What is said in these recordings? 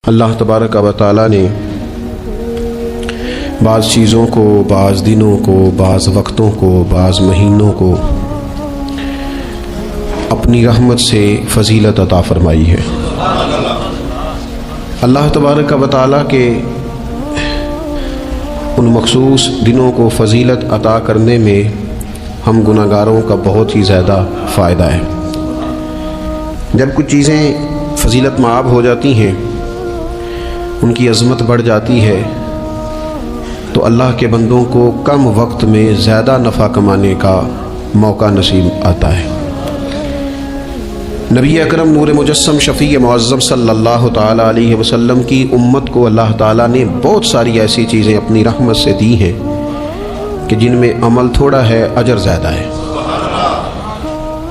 اللہ تبارک و تعالیٰ نے بعض چیزوں کو، بعض دنوں کو، بعض وقتوں کو، بعض مہینوں کو اپنی رحمت سے فضیلت عطا فرمائی ہے۔ اللہ تبارک و تعالیٰ کے ان مخصوص دنوں کو فضیلت عطا کرنے میں ہم گناہ گاروں کا بہت ہی زیادہ فائدہ ہے۔ جب کچھ چیزیں فضیلت مآب ہو جاتی ہیں، ان کی عظمت بڑھ جاتی ہے، تو اللہ کے بندوں کو کم وقت میں زیادہ نفع کمانے کا موقع نصیب آتا ہے۔ نبی اکرم نور مجسم شفیع معظم صلی اللہ تعالیٰ علیہ وسلم کی امت کو اللہ تعالیٰ نے بہت ساری ایسی چیزیں اپنی رحمت سے دی ہیں کہ جن میں عمل تھوڑا ہے، اجر زیادہ ہے۔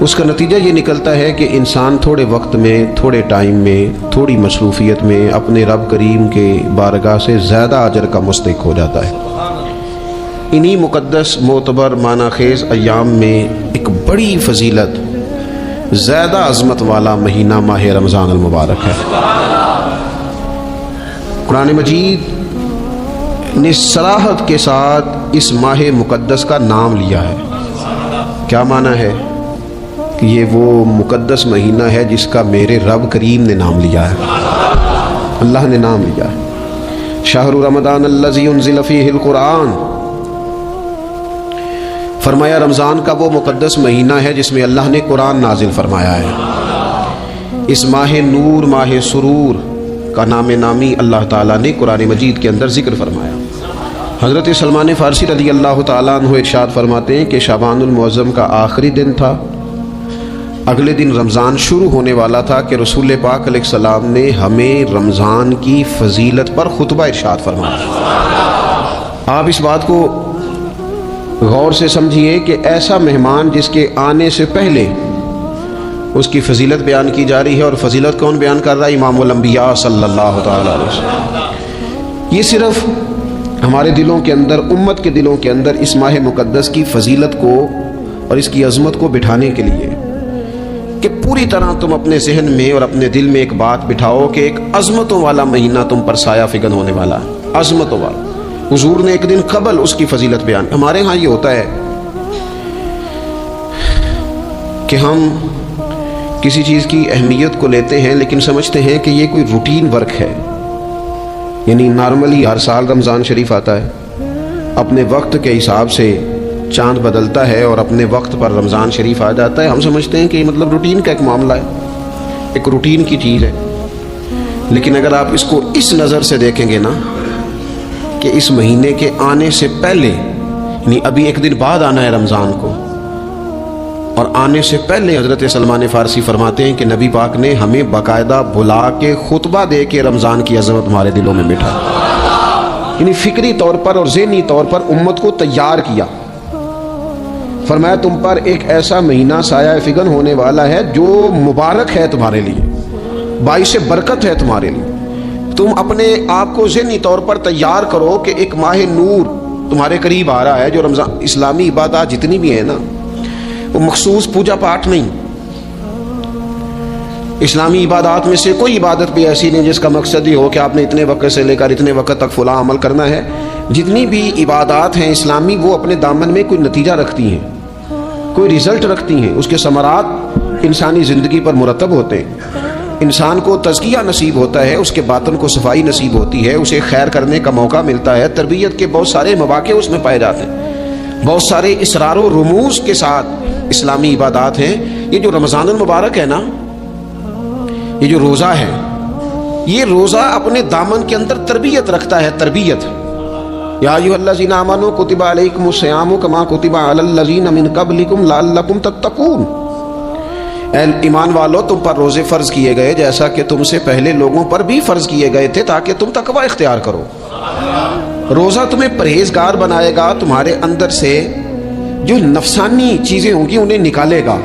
اس کا نتیجہ یہ نکلتا ہے کہ انسان تھوڑے وقت میں، تھوڑے ٹائم میں، تھوڑی مصروفیت میں اپنے رب کریم کے بارگاہ سے زیادہ اجر کا مستحق ہو جاتا ہے۔ انہی مقدس، معتبر، معنی خیز ایام میں ایک بڑی فضیلت، زیادہ عظمت والا مہینہ ماہ رمضان المبارک ہے۔ قرآن مجید نے صراحت کے ساتھ اس ماہ مقدس کا نام لیا ہے۔ کیا معنی ہے؟ کہ یہ وہ مقدس مہینہ ہے جس کا میرے رب کریم نے نام لیا ہے، اللہ نے نام لیا ہے۔ شہر رمضان الذی انزل فیہ القرآن، فرمایا رمضان کا وہ مقدس مہینہ ہے جس میں اللہ نے قرآن نازل فرمایا ہے۔ اس ماہ نور، ماہ سرور کا نام نامی اللہ تعالیٰ نے قرآن مجید کے اندر ذکر فرمایا۔ حضرت سلمان فارسی رضی اللہ تعالیٰ عنہ ارشاد فرماتے ہیں کہ شعبان المعظم کا آخری دن تھا، اگلے دن رمضان شروع ہونے والا تھا کہ رسول پاک علیہ السلام نے ہمیں رمضان کی فضیلت پر خطبہ ارشاد فرمایا۔ آپ اس بات کو غور سے سمجھیے کہ ایسا مہمان جس کے آنے سے پہلے اس کی فضیلت بیان کی جا رہی ہے، اور فضیلت کون بیان کر رہا ہے؟ امام الانبیاء صلی اللہ تعالیٰ علیہ وسلم۔ یہ صرف ہمارے دلوں کے اندر، امت کے دلوں کے اندر اس ماہ مقدس کی فضیلت کو اور اس کی عظمت کو بٹھانے کے لیے کہ پوری طرح تم اپنے ذہن میں اور اپنے دل میں ایک بات بٹھاؤ کہ ایک عظمتوں والا مہینہ تم پر سایہ فگن ہونے والا ہے، عظمتوں والا۔ حضور نے ایک دن قبل اس کی فضیلت بیان۔ ہمارے ہاں یہ ہوتا ہے کہ ہم کسی چیز کی اہمیت کو لیتے ہیں لیکن سمجھتے ہیں کہ یہ کوئی روٹین ورک ہے، یعنی نارملی ہر سال رمضان شریف آتا ہے، اپنے وقت کے حساب سے چاند بدلتا ہے اور اپنے وقت پر رمضان شریف آ جاتا ہے۔ ہم سمجھتے ہیں کہ یہ مطلب روٹین کا ایک معاملہ ہے، ایک روٹین کی چیز ہے۔ لیکن اگر آپ اس کو اس نظر سے دیکھیں گے نا کہ اس مہینے کے آنے سے پہلے، یعنی ابھی ایک دن بعد آنا ہے رمضان کو، اور آنے سے پہلے حضرت سلمان فارسی فرماتے ہیں کہ نبی پاک نے ہمیں باقاعدہ بلا کے خطبہ دے کے رمضان کی عظمت ہمارے دلوں میں بٹھا، یعنی فکری طور پر اور ذہنی طور پر امت کو تیار کیا۔ فرمایا تم پر ایک ایسا مہینہ سایہ فگن ہونے والا ہے جو مبارک ہے تمہارے لیے، باعث برکت ہے تمہارے لیے۔ تم اپنے آپ کو ذہنی طور پر تیار کرو کہ ایک ماہ نور تمہارے قریب آ رہا ہے۔ جو رمضان، اسلامی عبادات جتنی بھی ہیں نا، وہ مخصوص پوجا پاٹ نہیں۔ اسلامی عبادات میں سے کوئی عبادت بھی ایسی نہیں جس کا مقصد یہ ہو کہ آپ نے اتنے وقت سے لے کر اتنے وقت تک فلاں عمل کرنا ہے۔ جتنی بھی عبادات ہیں اسلامی، وہ اپنے دامن میں کوئی نتیجہ رکھتی ہیں، کوئی رزلٹ رکھتی ہیں، اس کے ثمرات انسانی زندگی پر مرتب ہوتے ہیں۔ انسان کو تزکیہ نصیب ہوتا ہے، اس کے باطن کو صفائی نصیب ہوتی ہے، اسے خیر کرنے کا موقع ملتا ہے، تربیت کے بہت سارے مواقع اس میں پائے جاتے ہیں، بہت سارے اسرار و رموز کے ساتھ اسلامی عبادات ہیں۔ یہ جو رمضان المبارک ہے نا، یہ جو روزہ ہے، یہ روزہ اپنے دامن کے اندر تربیت رکھتا ہے، تربیت۔ یا ایھا الذین آمنوا کتب علیکم الصیام کما کتب علی الذین من قبلکم لعلکم تتقون۔ اے ایمان والو، تم پر روزے فرض کیے گئے جیسا کہ تم سے پہلے لوگوں پر بھی فرض کیے گئے تھے تاکہ تم تقوی اختیار کرو۔ روزہ تمہیں پرہیزگار بنائے گا، تمہارے اندر سے جو نفسانی چیزیں ہوں گی انہیں نکالے گا،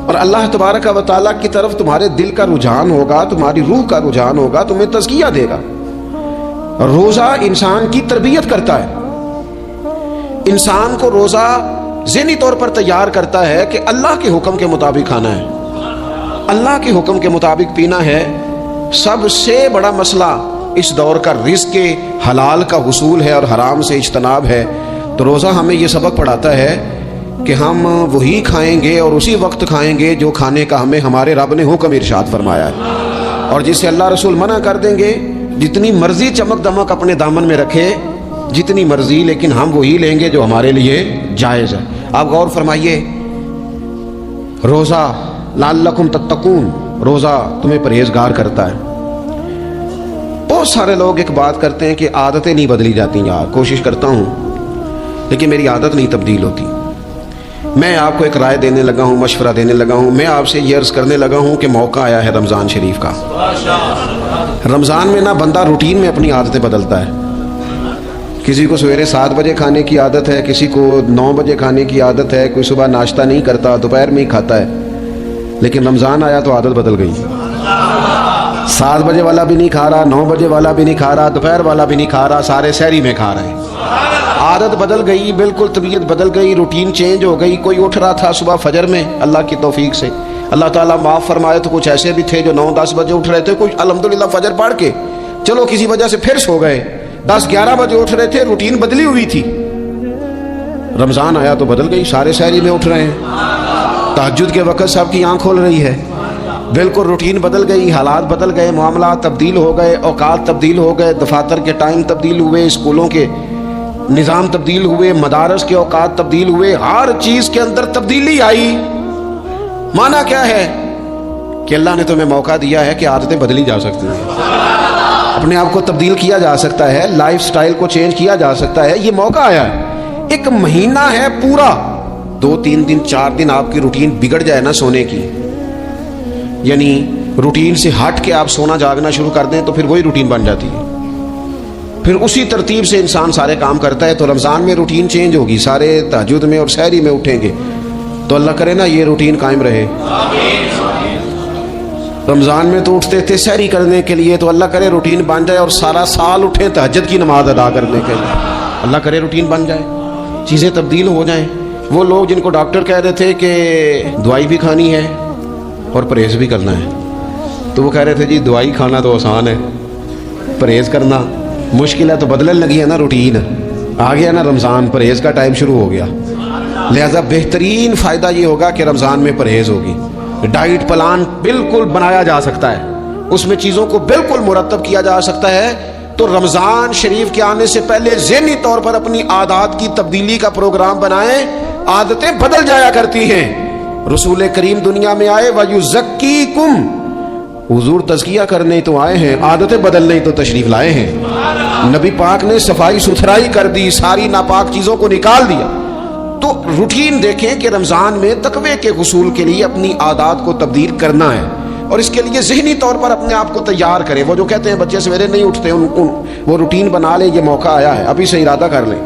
اور اللہ تبارک و تعالیٰ کی طرف تمہارے دل کا رجحان ہوگا، تمہاری روح کا رجحان ہوگا، تمہیں تزکیہ دے گا۔ روزہ انسان کی تربیت کرتا ہے، انسان کو روزہ ذہنی طور پر تیار کرتا ہے کہ اللہ کے حکم کے مطابق کھانا ہے، اللہ کے حکم کے مطابق پینا ہے، سب سے بڑا مسئلہ اس دور کا رزق کے حلال کا حصول ہے اور حرام سے اجتناب ہے. تو روزہ ہمیں یہ سبق پڑھاتا ہے کہ ہم وہی کھائیں گے اور اسی وقت کھائیں گے جو کھانے کا ہمیں ہمارے رب نے حکم ارشاد فرمایا ہے، اور جس سے اللہ رسول منع کر دیں گے جتنی مرضی چمک دمک اپنے دامن میں رکھے، جتنی مرضی، لیکن ہم وہی لیں گے جو ہمارے لیے جائز ہے. آپ غور فرمائیے، روزہ لعلکم تتقون، روزہ تمہیں پرہیزگار کرتا ہے. بہت سارے لوگ ایک بات کرتے ہیں کہ عادتیں نہیں بدلی جاتی. یار کوشش کرتا ہوں لیکن میری عادت نہیں تبدیل ہوتی. میں آپ کو ایک رائے دینے لگا ہوں، مشورہ دینے لگا ہوں. میں آپ سے یہ عرض کرنے لگا ہوں کہ موقع آیا ہے رمضان شریف کا. رمضان میں نہ بندہ روٹین میں اپنی عادتیں بدلتا ہے. کسی کو سویرے 7 بجے کھانے کی عادت ہے، کسی کو 9 بجے کھانے کی عادت ہے، کوئی صبح ناشتہ نہیں کرتا، دوپہر میں ہی کھاتا ہے. لیکن رمضان آیا تو عادت بدل گئی. 7 بجے والا بھی نہیں کھا رہا، 9 بجے والا بھی نہیں کھا رہا، دوپہر والا بھی نہیں کھا رہا، سارے سحری میں کھا رہے ہیں. عادت بدل گئی، بالکل طبیعت بدل گئی، روٹین چینج ہو گئی. کوئی اٹھ رہا تھا صبح فجر میں اللہ کی توفیق سے، اللہ تعالیٰ معاف فرمائے، تو کچھ ایسے بھی تھے جو 9-10 بجے اٹھ رہے تھے، کچھ الحمدللہ فجر پڑھ کے چلو کسی وجہ سے پھر سو گئے، 10-11 بجے اٹھ رہے تھے، روٹین بدلی ہوئی تھی. رمضان آیا تو بدل گئی، سارے سحری میں اٹھ رہے ہیں، تہجد کے وقت سب کی آنکھ کھول رہی ہے. بالکل روٹین بدل گئی، حالات بدل گئے، معاملات تبدیل ہو گئے، اوقات تبدیل ہو گئے، دفاتر کے ٹائم تبدیل ہوئے، اسکولوں کے نظام تبدیل ہوئے، مدارس کے اوقات تبدیل ہوئے، ہر چیز کے اندر تبدیلی آئی. معنی کیا ہے کہ اللہ نے تمہیں موقع دیا ہے کہ عادتیں بدلی جا سکتی ہیں، اپنے آپ کو تبدیل کیا جا سکتا ہے، لائف سٹائل کو چینج کیا جا سکتا ہے. یہ موقع آیا ہے. ایک مہینہ ہے پورا، 2-3 دن 4 دن آپ کی روٹین بگڑ جائے نا سونے کی، یعنی روٹین سے ہٹ کے آپ سونا جاگنا شروع کر دیں تو پھر وہی روٹین بن جاتی ہے. پھر اسی ترتیب سے انسان سارے کام کرتا ہے. تو رمضان میں روٹین چینج ہوگی، سارے تہجد میں اور سحری میں اٹھیں گے. تو اللہ کرے نا یہ روٹین قائم رہے. رمضان میں تو اٹھتے تھے سحری کرنے کے لیے، تو اللہ کرے روٹین بن جائے اور سارا سال اٹھیں تہجد کی نماز ادا کرنے کے لیے. اللہ کرے روٹین بن جائے، چیزیں تبدیل ہو جائیں. وہ لوگ جن کو ڈاکٹر کہہ رہے تھے کہ دوائی بھی کھانی ہے اور پرہیز بھی کرنا ہے، تو وہ کہہ رہے تھے جی دوائی کھانا تو آسان ہے، پرہیز کرنا مشکل ہے. تو بدلنے لگی ہے نا روٹین، آ گیا نا رمضان، پرہیز کا ٹائم شروع ہو گیا. لہذا بہترین فائدہ یہ ہوگا کہ رمضان میں پرہیز ہوگی. ڈائٹ پلان بالکل بنایا جا سکتا ہے، اس میں چیزوں کو بالکل مرتب کیا جا سکتا ہے. تو رمضان شریف کے آنے سے پہلے ذہنی طور پر اپنی عادات کی تبدیلی کا پروگرام بنائیں. عادتیں بدل جایا کرتی ہیں. رسول کریم دنیا میں آئے وَيُزَكِّيكُمْ، حضور تزکیہ کرنے تو آئے ہیں، عادتیں بدلنے تو تشریف لائے ہیں. نبی پاک نے صفائی ستھرائی کر دی، ساری ناپاک چیزوں کو نکال دیا. تو روٹین دیکھیں کہ رمضان میں تقوی کے حصول کے لیے اپنی عادات کو تبدیل کرنا ہے، اور اس کے لیے ذہنی طور پر اپنے آپ کو تیار کریں. وہ جو کہتے ہیں بچے سویرے نہیں اٹھتے، وہ روٹین بنا لیں. یہ موقع آیا ہے، ابھی سے ارادہ کر لیں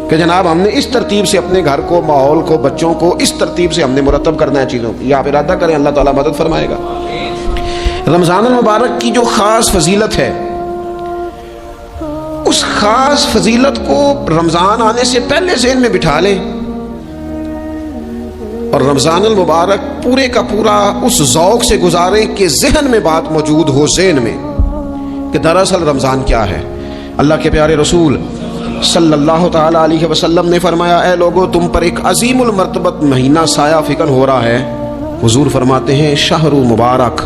کہ جناب ہم نے اس ترتیب سے اپنے گھر کو، ماحول کو، بچوں کو اس ترتیب سے ہم نے مرتب کرنا ہے چیزوں کو. یہ آپ ارادہ کریں، اللہ تعالیٰ مدد فرمائے گا. رمضان المبارک کی جو خاص فضیلت ہے، اس خاص فضیلت کو رمضان آنے سے پہلے ذہن میں بٹھا لیں، اور رمضان المبارک پورے کا پورا اس ذوق سے گزاریں کہ ذہن میں بات موجود ہو، ذہن میں کہ دراصل رمضان کیا ہے. اللہ کے پیارے رسول صلی اللہ تعالی علیہ وسلم نے فرمایا، اے لوگو تم پر ایک عظیم المرتبت مہینہ سایہ فکن ہو رہا ہے. حضور فرماتے ہیں شہر مبارک،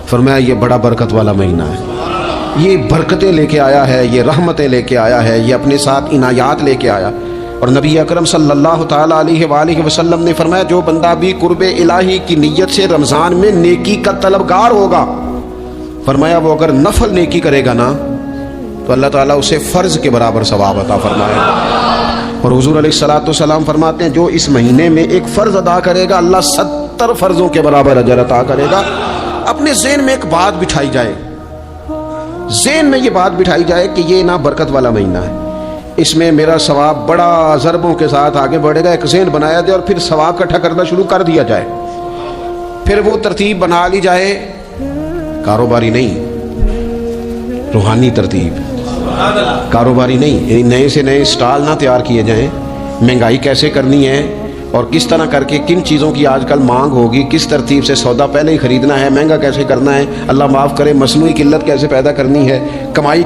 فرمایا یہ بڑا برکت والا مہینہ ہے، یہ برکتیں لے کے آیا ہے، یہ رحمتیں لے کے آیا ہے، یہ اپنے ساتھ عنایات لے کے آیا. اور نبی اکرم صلی اللہ تعالی علیہ وآلہ وسلم نے فرمایا جو بندہ بھی قرب الہی کی نیت سے رمضان میں نیکی کا طلبگار ہوگا، فرمایا وہ اگر نفل نیکی کرے گا نا تو اللہ تعالیٰ اسے فرض کے برابر ثواب عطا فرمائے گا. اور حضور علیہ الصلوۃ والسلام فرماتے ہیں جو اس مہینے میں ایک فرض ادا کرے گا اللہ 70 فرضوں کے برابر اجر عطا کرے گا. اپنے ذہن میں ایک بات بٹھائی جائے، ذہن میں یہ بات بٹھائی جائے کہ یہ نا برکت والا مہینہ ہے، اس میں میرا ثواب بڑا ضربوں کے ساتھ آگے بڑھے گا. ایک ذہن بنایا جائے اور پھر ثواب اکٹھا کرنا شروع کر دیا جائے. پھر وہ ترتیب بنا لی جائے، کاروباری نہیں، روحانی ترتیب، کاروباری نہیں، نئے سے نئے سٹال نہ تیار کیے جائیں، مہنگائی کیسے کرنی ہے اور کس طرح کر کے کن چیزوں کی آج کل مانگ ہوگی، کس ترتیب سے سودا پہلے ہی خریدنا ہے، مہنگا کیسے کرنا ہے، اللہ معاف کرے مصنوعی قلت کیسے پیدا کرنی ہے، کمائی